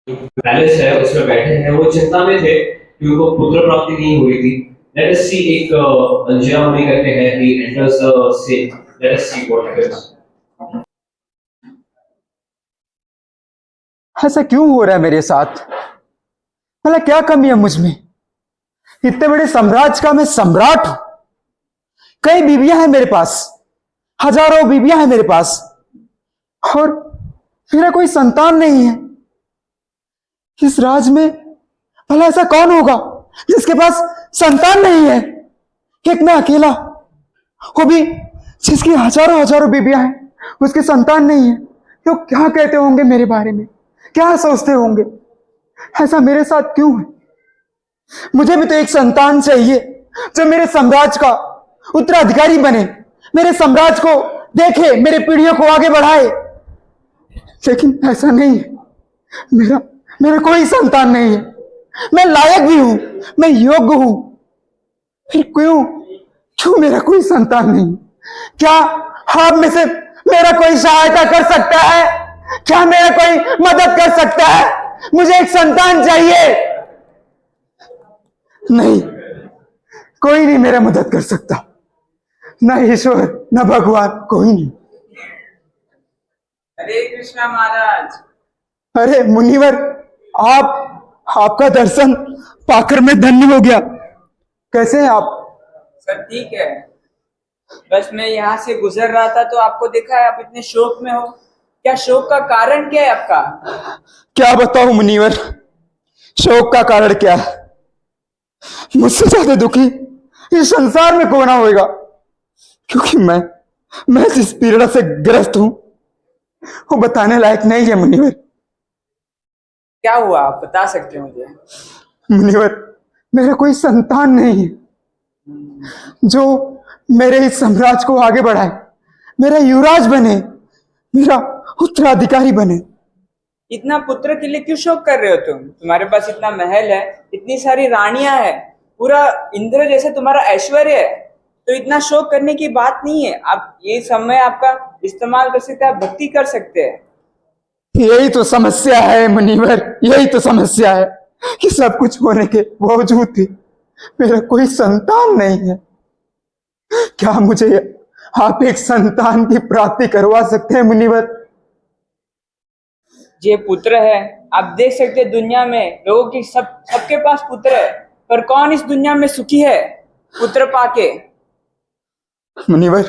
Palace है उसमें बैठे हैं, वो चिंता में थे कि उनको पुत्र प्राप्ति नहीं हुई थी। लेट अस सी एक अंजना मुनि करके है, he enters the scene. Let us see what happens. ऐसा क्यों हो रहा है मेरे साथ? भला क्या कमी है मुझ में? इतने बड़े साम्राज्य का मैं सम्राट हूं। कई बीवियां हैं मेरे पास, हजारों बीवियां हैं मेरे पास, और मेरा कोई संतान नहीं है। इस राज में भला ऐसा कौन होगा जिसके पास संतान नहीं है? एक मैं अकेला, वो भी जिसकी हजारों हजारों बीवियां हैं, उसके संतान नहीं है। तो क्या कहते होंगे मेरे बारे में, क्या सोचते होंगे? ऐसा मेरे साथ क्यों है? मुझे भी तो एक संतान चाहिए जो मेरे साम्राज्य का उत्तराधिकारी बने, मेरे साम्राज्य को देखे, मेरे पीढ़ियों को आगे बढ़ाए। लेकिन ऐसा नहीं है। मेरा मेरा कोई संतान नहीं है। मैं लायक भी हूं, मैं योग्य हूं, फिर क्यों क्यों मेरा कोई संतान नहीं? क्या आप में से मेरा कोई सहायता कर सकता है? क्या मेरा कोई मदद कर सकता है? मुझे एक संतान चाहिए। नहीं, कोई नहीं मेरा मदद कर सकता, न ईश्वर न भगवान, कोई नहीं। हरे कृष्णा महाराज। अरे मुनिवर, आपका दर्शन पाकर मैं धन्य हो गया। कैसे हैं आप? सब ठीक है, बस मैं यहाँ से गुजर रहा था तो आपको देखा है, आप इतने शोक में हो। क्या शोक का कारण क्या है आपका? क्या बताऊं मुनिवर, शोक का कारण क्या है? मुझसे ज्यादा दुखी इस संसार में कौन होगा, क्योंकि मैं जिस पीड़ा से ग्रस्त हूं वो बताने लायक नहीं है मुनिवर। क्या हुआ, आप बता सकते हो मुझे? मुनिवर, मेरा कोई संतान नहीं है जो मेरे इस साम्राज्य को आगे बढ़ाए, मेरा युवराज बने, मेरा उत्तराधिकारी बने। इतना पुत्र के लिए क्यों शोक कर रहे हो तुम? तुम्हारे पास इतना महल है, इतनी सारी रानियां है, पूरा इंद्र जैसे तुम्हारा ऐश्वर्य है, तो इतना शोक करने की बात नहीं है। आप ये समय आपका इस्तेमाल कर सकते हैं, आप भक्ति कर सकते हैं। यही तो समस्या है मुनिवर, यही तो समस्या है कि सब कुछ होने के बावजूद भी मेरा कोई संतान नहीं है। क्या मुझे आप एक संतान की प्राप्ति करवा सकते हैं मुनिवर? ये पुत्र है, आप देख सकते हैं दुनिया में लोगों की सबके पास पुत्र है, पर कौन इस दुनिया में सुखी है पुत्र पाके? मुनिवर,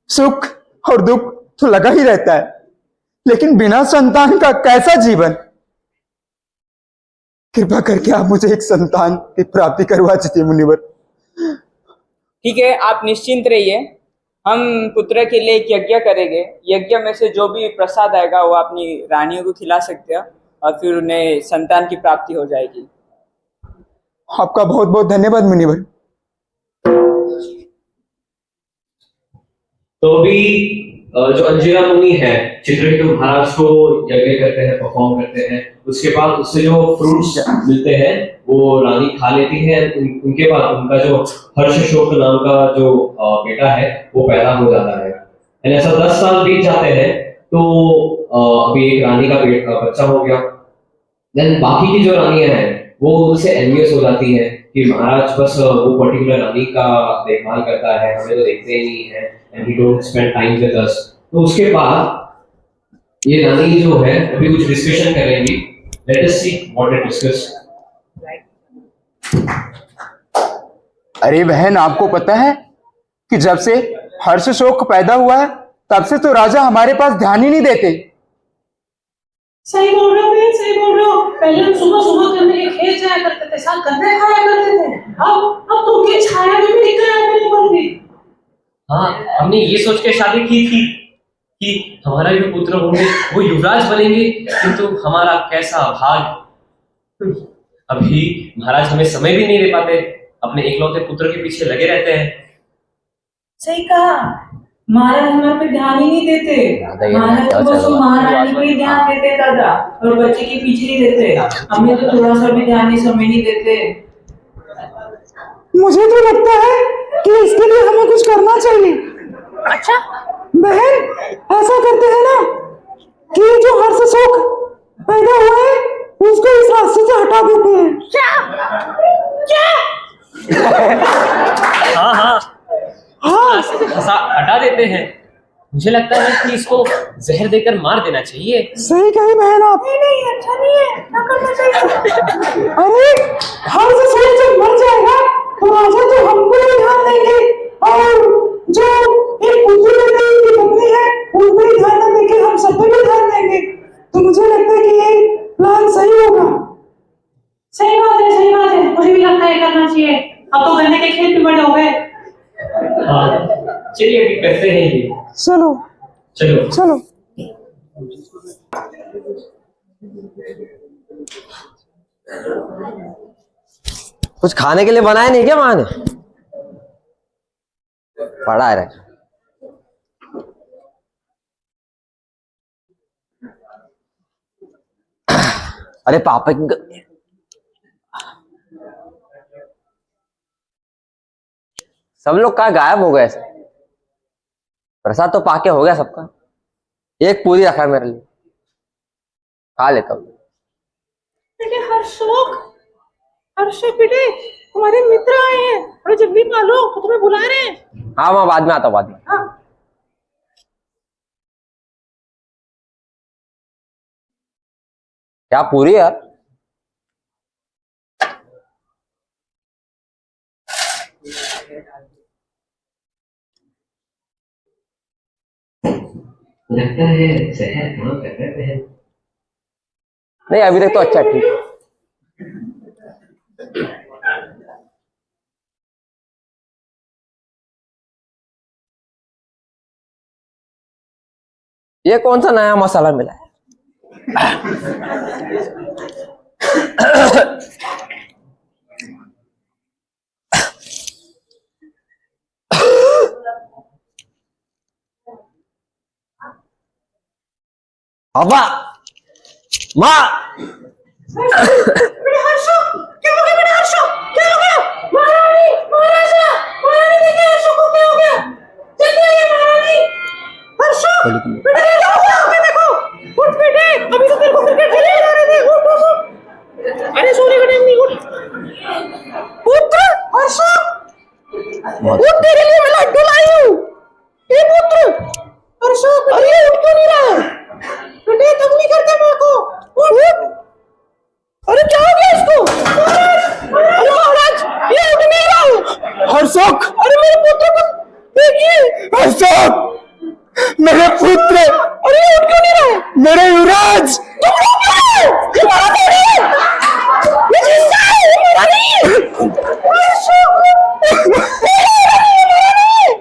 सुख और दुख तो लगा ही रहता है, लेकिन बिना संतान का कैसा जीवन? कृपा करके आप मुझे एक संतान की प्राप्ति करवा दीजिए मुनिवर। ठीक है, आप निश्चिंत रहिए, हम पुत्र के लिए एक यज्ञ करेंगे। यज्ञ में से जो भी प्रसाद आएगा वो अपनी रानियों को खिला सकते हैं और फिर उन्हें संतान की प्राप्ति हो जाएगी। आपका बहुत बहुत धन्यवाद मुनिवर। तो अभी जो अंजना मुनि है, चित्रकेतु महाराज को यज्ञ करते हैं, परफॉर्म करते हैं। उसके बाद उससे जो फ्रूट्स मिलते हैं वो रानी खा लेती है। उनके बाद उनका जो हर्षशोक नाम का जो बेटा है वो पैदा हो जाता है। एंड ऐसा 10 साल बीत जाते हैं, तो अभी एक रानी का बच्चा हो गया। देन बाकी की जो रानियां हैं वो उनसे एनवियस हो जाती है कि महाराज बस वो पर्टिकुलर रानी का देखभाल करता है, हमें तो देखते ही नहीं है, and he don't spend time with us. तो उसके बाद ये रानी जो है अभी कुछ डिस्कशन करेंगी। Late us see what they discuss. अरे बहन, आपको पता है कि जब से हर्षशोक पैदा हुआ है तब से तो राजा हमारे पास ध्यान ही नहीं देते। सही बोल रहे हो बहन, सही बोल रहे हो। पहले हम सुबह सुबह करने के खेत जाया करते थे, साथ गन्ने खाया करते थे। अब तो उनकी छाया में भी नहीं गया मेरे पर भी। हाँ, हमने ये सोच के शादी की थी कि हमारा जो पुत्र होंगे वो युवराज बनेंगे, किंतु हमारा कैसा भाग। अभी महाराज हमें समय भी नहीं दे पाते, अपने इकलौते पुत्र के पीछे लगे रहते हैं। सही कहा, महाराज हमारे पे ध्यान ही नहीं देते। महाराज तो बस महारानी को ही ध्यान देते दादा, और बच्चे के पीछे ही देते। हमें तो थोड़ा सा भी ध्यान नहीं, समय नहीं देते। मुझे तो लगता है कि इसके लिए हमें कुछ करना चाहिए। अच्छा बहन, ऐसा करते हैं ना कि जो हर्षशोक पैदा हुआ है हटा देते हैं। हाँ हाँ हटा देते हैं। मुझे लगता है कि इसको जहर देकर मार देना चाहिए। सही कही बहन आप। नहीं अच्छा नहीं है, ना करना चाहिए। अरे हम से सही जब मर जाएगा तो राजा तो हमको भी ध्यान देंगे और जो एक पुत्री की पत्नी है उन पर ध्यान न देंगे, हम सब पे भी ध्यान देंगे। तो मुझे लगता है कि ये प्लान सही होगा। सही बात है, सही बात है, मुझे भी लगता है करना चाहिए। अब तो गन्ने के खेत भी बड़े हो गए। हाँ चलिए अभी करते हैं ये। चलो चलो चलो। कुछ खाने के लिए बनाया नहीं क्या माँ ने? पड़ा है। अरे पापा की सब लोग कहाँ गायब हो गए ऐसे? प्रसाद तो पाके हो गया सबका। एक पूरी रखा है मेरे लिए, खा लेता हूँ। बेटे हर्षोक बेटे, हमारे मित्र आए हैं और जल्दी मालो, वो तुम्हें बुला रहे हैं। हाँ माँ बाद में आता हूँ, बाद में। हाँ। क्या पूरी है यार? लगता है जहर काम कर रहे हैं। नहीं अभी तक तो अच्छा ठीक है। ये कौन सा नया मसाला मिला है? अब्बा माँ बेटे हर्षोक, क्या हो गया बेटे हर्षोक, क्या हो गया? महारानी, महाराजा, महारानी देखिए हर्षोक को क्या हो गया? जल्दी आइए महारानी। हर्षोक, बेटे क्या हो गया देखो, उठ बेटे, अभी तो तेरे को क्रिकेट खेलने जा रहे थे, उठ उठ उठ। अरे सोने का टाइम नहीं, उठ। पुत्र हर्षोक, उठ, तेरे लिए मैं लड्डू लाई हूँ। ये पुत्र हर्षोक, अरे उठ क्यों नहीं रहा है? बेटे तंग नहीं करते माँ को, उठ। अरे क्या हो गया इसको? अरे महाराज ये उठ नहीं रहा है। हर्षोक, अरे मेरे पुत्र को देखिए। हर्षोक, मेरे पुत्र, अरे ये उठ क्यों नहीं रहा है? मेरे युवराज। तुम लोग क्या है? ये मारा नहीं है, ये जिंदा है, ये मारा नहीं है। हर्षोक, ये मारा नहीं है।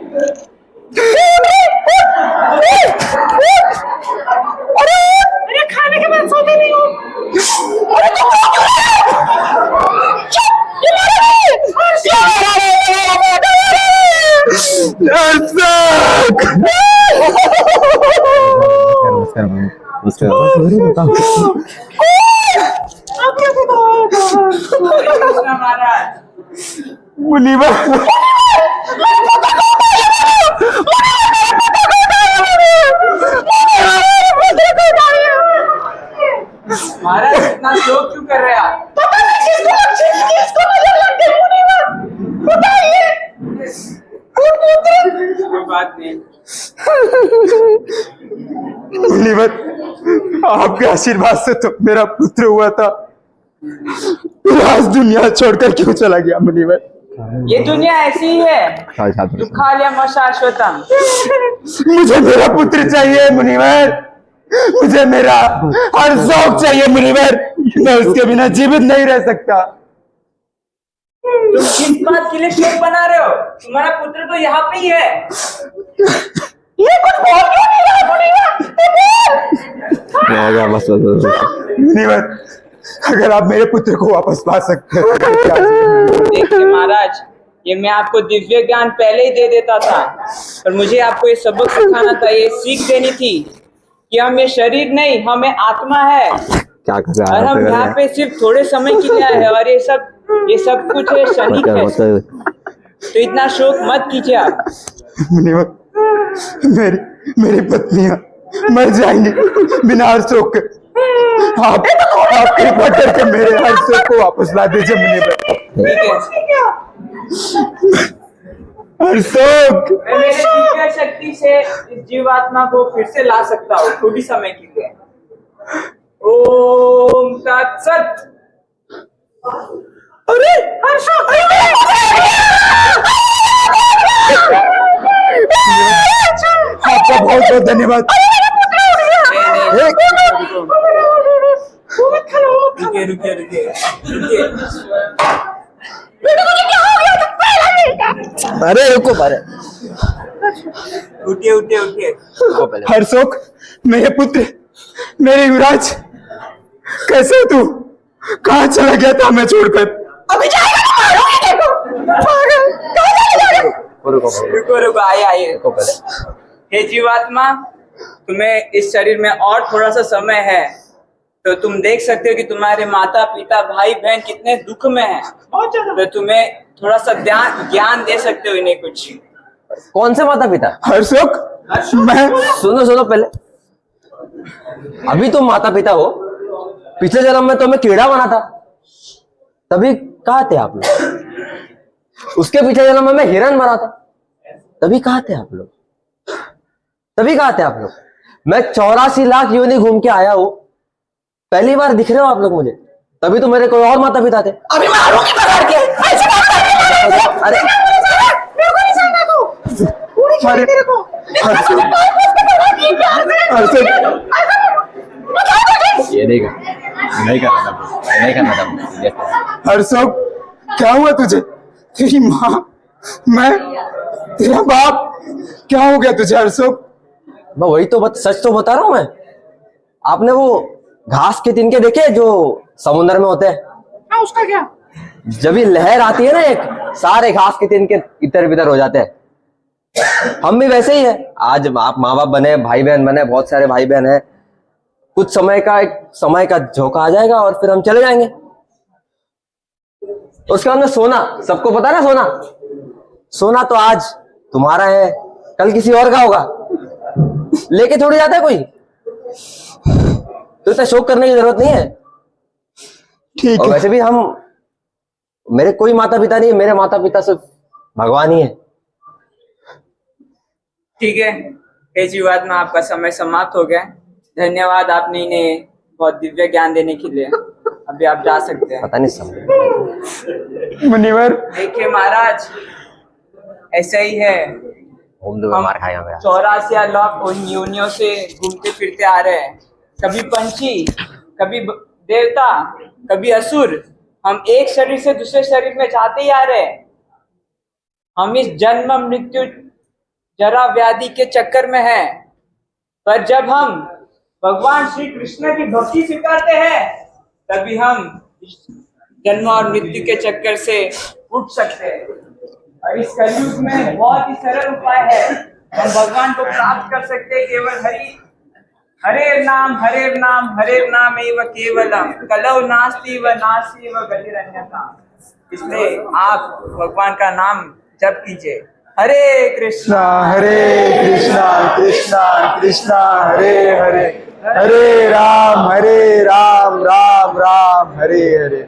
अरे खाने के बाद सोते नहीं हो। अरे तुम लोग क्यों है? चुप, ये मारा नहीं है। मुनीवर, महाराज इतना शोक क्यों कर रहे हैं आप? पता नहीं किसको नजर लग गई मुनीवर, बताइए। कोई बात नहीं। मुनीवर, आपके आशीर्वाद से तो मेरा पुत्र हुआ था, आज दुनिया छोड़कर क्यों चला गया मुनीवर? ये दुनिया ऐसी ही है, दुखालयम शाश्वतम। मुझे मेरा पुत्र चाहिए मुनीवर, मुझे मेरा हर्षोक चाहिए मुनीवर, मैं उसके बिना जीवित नहीं रह सकता। तुम किस बात के लिए शोक बना रहे हो? तुम्हारा पुत्र तो यहाँ पे ही है। ये कुछ बोल क्यों नहीं रहा मुनीवर? मुनीवर, अगर आप मेरे पुत्र को वापस पा सकते हैं तो क्या? देखिए महाराज, ये मैं आपको दिव्य ज्ञान पहले ही दे देता था, पर मुझे आपको ये सबक सिखाना था, ये सीख देनी थी कि हम ये शरीर नहीं, हमें आत्मा है क्या कर रहा है? और हम यहाँ पे सिर्फ थोड़े समय के लिए आए हैं और ये सब कुछ है, क्षणिक है। तो इतना शोक मत कीजिए आप। मुनीवर, मेरी पत्नियां मर जाएंगी बिना हर्षोक के। आप आप कृपा करके मेरे हर सुख को वापस ला दीजिए मुनिवर। ठीक है, हर सुख मैं मेरे दिव्य शक्ति से इस जीवात्मा को फिर से ला सकता हूँ थोड़ी समय के लिए। ओम तत्सत। अरे आपका बहुत बहुत धन्यवाद। रुकिए रुकिए रुकिए रुकिए। अरे रुको अरे उठिए उठिए उठिए। रुको पहले। हर सुख मेरे पुत्र, मेरे युवराज, कैसे हो तू? कहाँ चला गया था हमें छोड़कर? अभी जाएगा ना, मारूंगी तेरे को। पागल, कहाँ चले जाएगा? रुको रुको रुको, आइए आइए। रुको पहले। हे जीवात्मा, तुम्हें इस शरीर में और थोड़ा सा समय है, तो तुम देख सकते हो कि तुम्हारे माता पिता भाई बहन कितने दुख में हैं। तो तुम्हें थोड़ा सा ज्ञान दे सकते हो इन्हें कुछ। कौन से माता पिता? हर सुख मैं सुनो पहले। अभी तुम माता पिता हो, पिछले जन्म में तो मैं कीड़ा बना था, तभी कहाँ थे आप लोग? उसके पिछले जन्म में मैं हिरन बना था, तभी कहाँ थे आप लोग? मैं 84 लाख योनि घूम के आया हूं, पहली बार दिख रहे हो आप लोग मुझे, तभी तो मेरे कोई और माता पिता थे। अभी मारूंगी पकड़ के। अरे ये नहीं करना था। हर सुख क्या हुआ तुझे? तेरी माँ, मैं, तेरा बाप, क्या हो गया तुझे हर सुख? मैं वही तो सच तो बता रहा हूं मैं। आपने वो घास के तिनके देखे जो समुद्र में होते हैं? हाँ, उसका क्या? जब ये लहर आती है ना, एक सारे घास के तिनके इधर बिधर हो जाते हैं। हम भी वैसे ही है। आज आप माँ बाप बने, भाई बहन बने, बहुत सारे भाई बहन हैं। कुछ समय का झोंका आ जाएगा और फिर हम चले जाएंगे। उसके बाद में सोना, सबको पता है ना, सोना तो आज तुम्हारा है, कल किसी और का होगा। लेके थोड़ी जाता है कोई, तो इतना शोक करने की जरूरत नहीं है। ठीक और है। वैसे भी मेरे कोई माता पिता नहीं है, मेरे माता पिता सिर्फ भगवान ही है। ठीक है, हे जीवात्मा, आपका समय समाप्त हो गया। धन्यवाद, आपने इन्हें बहुत दिव्य ज्ञान देने के लिए। अभी आप जा सकते हैं। पता नहीं समझ मुनिवर, देखिए महाराज, ऐसा ही है। होम दो मार खाएगा मेरा। 84 लाख योनियों से घूमते फिरते आ रहे हैं, कभी पंछी, कभी देवता, कभी असुर। हम एक शरीर से दूसरे शरीर में जाते ही आ रहे हैं। हम इस जन्म मृत्यु जरा व्याधि के चक्कर में हैं, पर जब हम भगवान श्री कृष्ण की भक्ति स्वीकारते हैं, तभी हम इस जन्म और मृत्यु के चक्कर से उठ सकते हैं। और इस कलयुग में बहुत ही सरल उपाय है, हम भगवान को प्राप्त कर सकते हैं केवल हरे नाम एव केवलम कलौ नास्ति व नास्ति व गतिरन्यथा। इसलिए आप भगवान का नाम जप कीजिए। हरे कृष्णा कृष्णा कृष्णा कृष्णा हरे हरे, हरे राम राम राम हरे हरे।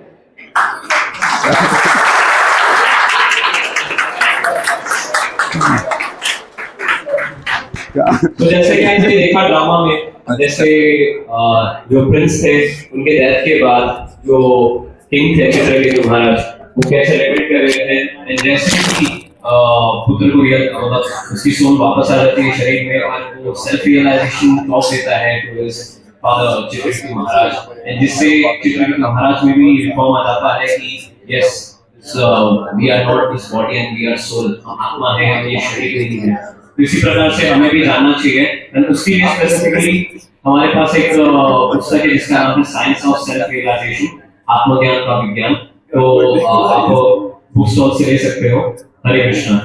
तो जैसे कि हमने देखा ड्रामा में, जैसे जो प्रिंस थे, उनके डेथ के बाद जो किंग थे चित्रकेतु महाराज, वो कैसे सेलिब्रेट कर रहे थे। एंड जैसे कि पुत्र को मतलब उसकी सोल वापस आ जाती है शरीर में, और वो सेल्फ रियलाइजेशन ऑफ देता है to his father Chitraketu Maharaj, and जिससे चित्रकेतु महाराज में भी रिफॉर्म आ जाता है कि yes, we are not this body and we are soul. हम आत्मा है, हम ये शरीर नहीं है। तो इसी प्रकार से हमें भी जानना चाहिए। एंड उसके लिए स्पेसिफिकली हमारे पास एक पुस्तक है जिसका नाम है साइंस ऑफ सेल्फ रियलाइजेशन, आत्मज्ञान का विज्ञान। तो आप बुक स्टॉल से ले सकते हो। हरे कृष्णा।